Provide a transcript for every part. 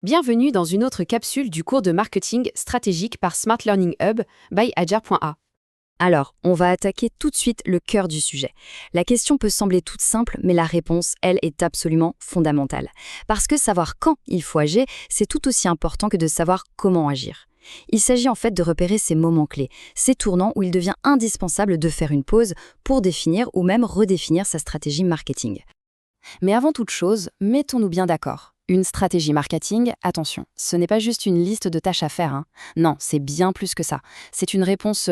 Bienvenue dans une autre capsule du cours de marketing stratégique par Smart Learning Hub by Adjar.a. Alors, on va attaquer tout de suite le cœur du sujet. La question peut sembler toute simple, mais la réponse, elle, est absolument fondamentale. Parce que savoir quand il faut agir, c'est tout aussi important que de savoir comment agir. Il s'agit en fait de repérer ces moments clés, ces tournants où il devient indispensable de faire une pause pour définir ou même redéfinir sa stratégie marketing. Mais avant toute chose, mettons-nous bien d'accord. Une stratégie marketing, attention, ce n'est pas juste une liste de tâches à faire, hein. Non, c'est bien plus que ça. C'est une réponse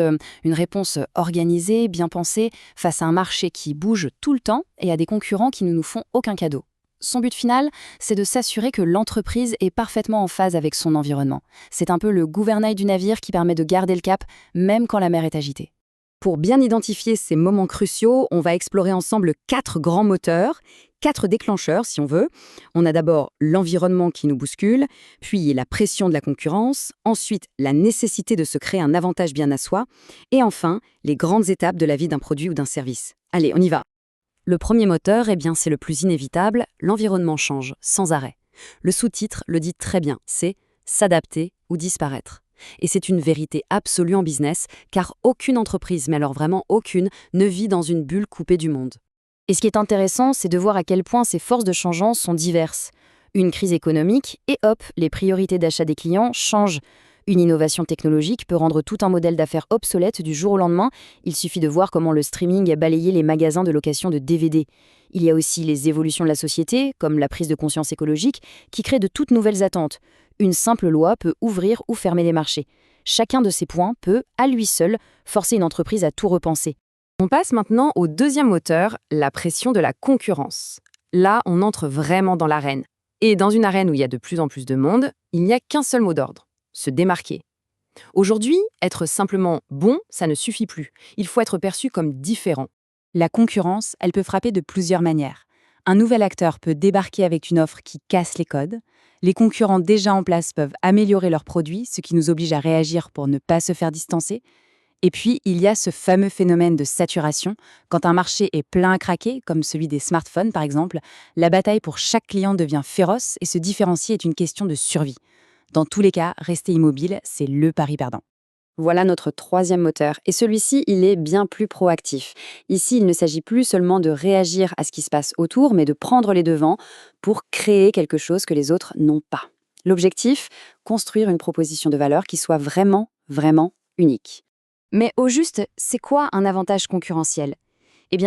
organisée, bien pensée, face à un marché qui bouge tout le temps et à des concurrents qui ne nous font aucun cadeau. Son but final, c'est de s'assurer que l'entreprise est parfaitement en phase avec son environnement. C'est un peu le gouvernail du navire qui permet de garder le cap, même quand la mer est agitée. Pour bien identifier ces moments cruciaux, on va explorer ensemble 4 grands moteurs, 4 déclencheurs si on veut. On a d'abord l'environnement qui nous bouscule, puis la pression de la concurrence, ensuite la nécessité de se créer un avantage bien à soi, et enfin les grandes étapes de la vie d'un produit ou d'un service. Allez, on y va. Le premier moteur, c'est le plus inévitable, l'environnement change sans arrêt. Le sous-titre le dit très bien, c'est « s'adapter ou disparaître ». Et c'est une vérité absolue en business, car aucune entreprise, mais alors vraiment aucune, ne vit dans une bulle coupée du monde. Et ce qui est intéressant, c'est de voir à quel point ces forces de changement sont diverses. Une crise économique, et hop, les priorités d'achat des clients changent. Une innovation technologique peut rendre tout un modèle d'affaires obsolète du jour au lendemain. Il suffit de voir comment le streaming a balayé les magasins de location de DVD. Il y a aussi les évolutions de la société, comme la prise de conscience écologique, qui créent de toutes nouvelles attentes. Une simple loi peut ouvrir ou fermer les marchés. Chacun de ces points peut, à lui seul, forcer une entreprise à tout repenser. On passe maintenant au deuxième moteur, la pression de la concurrence. Là, on entre vraiment dans l'arène. Et dans une arène où il y a de plus en plus de monde, il n'y a qu'un seul mot d'ordre, se démarquer. Aujourd'hui, être simplement bon, ça ne suffit plus. Il faut être perçu comme différent. La concurrence, elle peut frapper de plusieurs manières. Un nouvel acteur peut débarquer avec une offre qui casse les codes. Les concurrents déjà en place peuvent améliorer leurs produits, ce qui nous oblige à réagir pour ne pas se faire distancer. Et puis, il y a ce fameux phénomène de saturation. Quand un marché est plein à craquer, comme celui des smartphones par exemple, la bataille pour chaque client devient féroce et se différencier est une question de survie. Dans tous les cas, rester immobile, c'est le pari perdant. Voilà notre troisième moteur, et celui-ci, il est bien plus proactif. Ici, il ne s'agit plus seulement de réagir à ce qui se passe autour, mais de prendre les devants pour créer quelque chose que les autres n'ont pas. L'objectif, construire une proposition de valeur qui soit vraiment, vraiment unique. Mais au juste, c'est quoi un avantage concurrentiel ?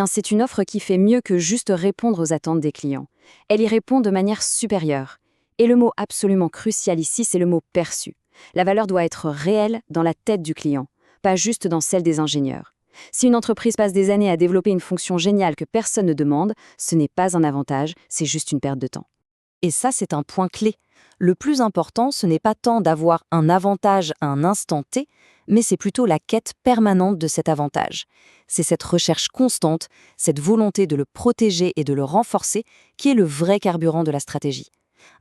C'est une offre qui fait mieux que juste répondre aux attentes des clients. Elle y répond de manière supérieure. Et le mot absolument crucial ici, c'est le mot perçu. La valeur doit être réelle dans la tête du client, pas juste dans celle des ingénieurs. Si une entreprise passe des années à développer une fonction géniale que personne ne demande, ce n'est pas un avantage, c'est juste une perte de temps. Et ça, c'est un point clé. Le plus important, ce n'est pas tant d'avoir un avantage à un instant T, mais c'est plutôt la quête permanente de cet avantage. C'est cette recherche constante, cette volonté de le protéger et de le renforcer qui est le vrai carburant de la stratégie.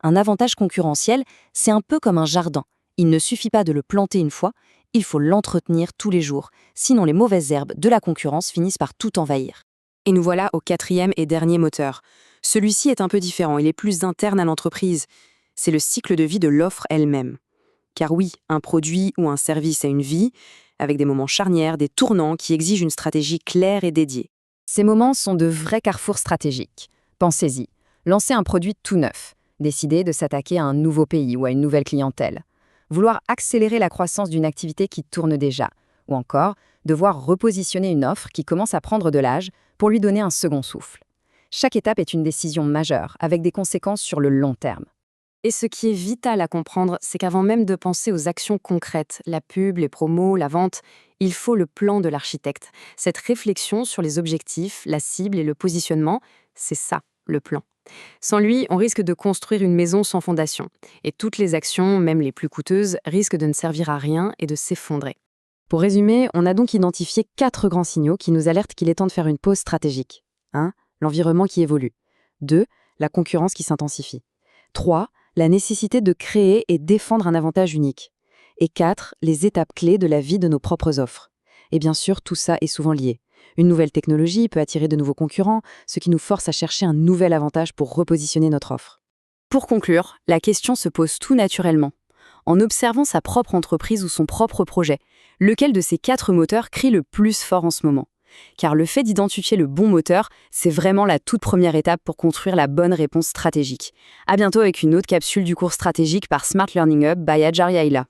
Un avantage concurrentiel, c'est un peu comme un jardin. Il ne suffit pas de le planter une fois, il faut l'entretenir tous les jours, sinon les mauvaises herbes de la concurrence finissent par tout envahir. Et nous voilà au quatrième et dernier moteur. Celui-ci est un peu différent, il est plus interne à l'entreprise. C'est le cycle de vie de l'offre elle-même. Car oui, un produit ou un service a une vie, avec des moments charnières, des tournants qui exigent une stratégie claire et dédiée. Ces moments sont de vrais carrefours stratégiques. Pensez-y, lancer un produit tout neuf, décider de s'attaquer à un nouveau pays ou à une nouvelle clientèle, vouloir accélérer la croissance d'une activité qui tourne déjà, ou encore devoir repositionner une offre qui commence à prendre de l'âge pour lui donner un second souffle. Chaque étape est une décision majeure, avec des conséquences sur le long terme. Et ce qui est vital à comprendre, c'est qu'avant même de penser aux actions concrètes, la pub, les promos, la vente, il faut le plan de l'architecte. Cette réflexion sur les objectifs, la cible et le positionnement, c'est ça, le plan. Sans lui, on risque de construire une maison sans fondation. Et toutes les actions, même les plus coûteuses, risquent de ne servir à rien et de s'effondrer. Pour résumer, on a donc identifié 4 grands signaux qui nous alertent qu'il est temps de faire une pause stratégique. 1. L'environnement qui évolue. 2. La concurrence qui s'intensifie. 3. La nécessité de créer et défendre un avantage unique. Et 4. Les étapes clés de la vie de nos propres offres. Et bien sûr, tout ça est souvent lié. Une nouvelle technologie peut attirer de nouveaux concurrents, ce qui nous force à chercher un nouvel avantage pour repositionner notre offre. Pour conclure, la question se pose tout naturellement. En observant sa propre entreprise ou son propre projet, lequel de ces 4 moteurs crie le plus fort en ce moment? Car le fait d'identifier le bon moteur, c'est vraiment la toute première étape pour construire la bonne réponse stratégique. À bientôt avec une autre capsule du cours stratégique par Smart Learning Hub by Ajar Yaila.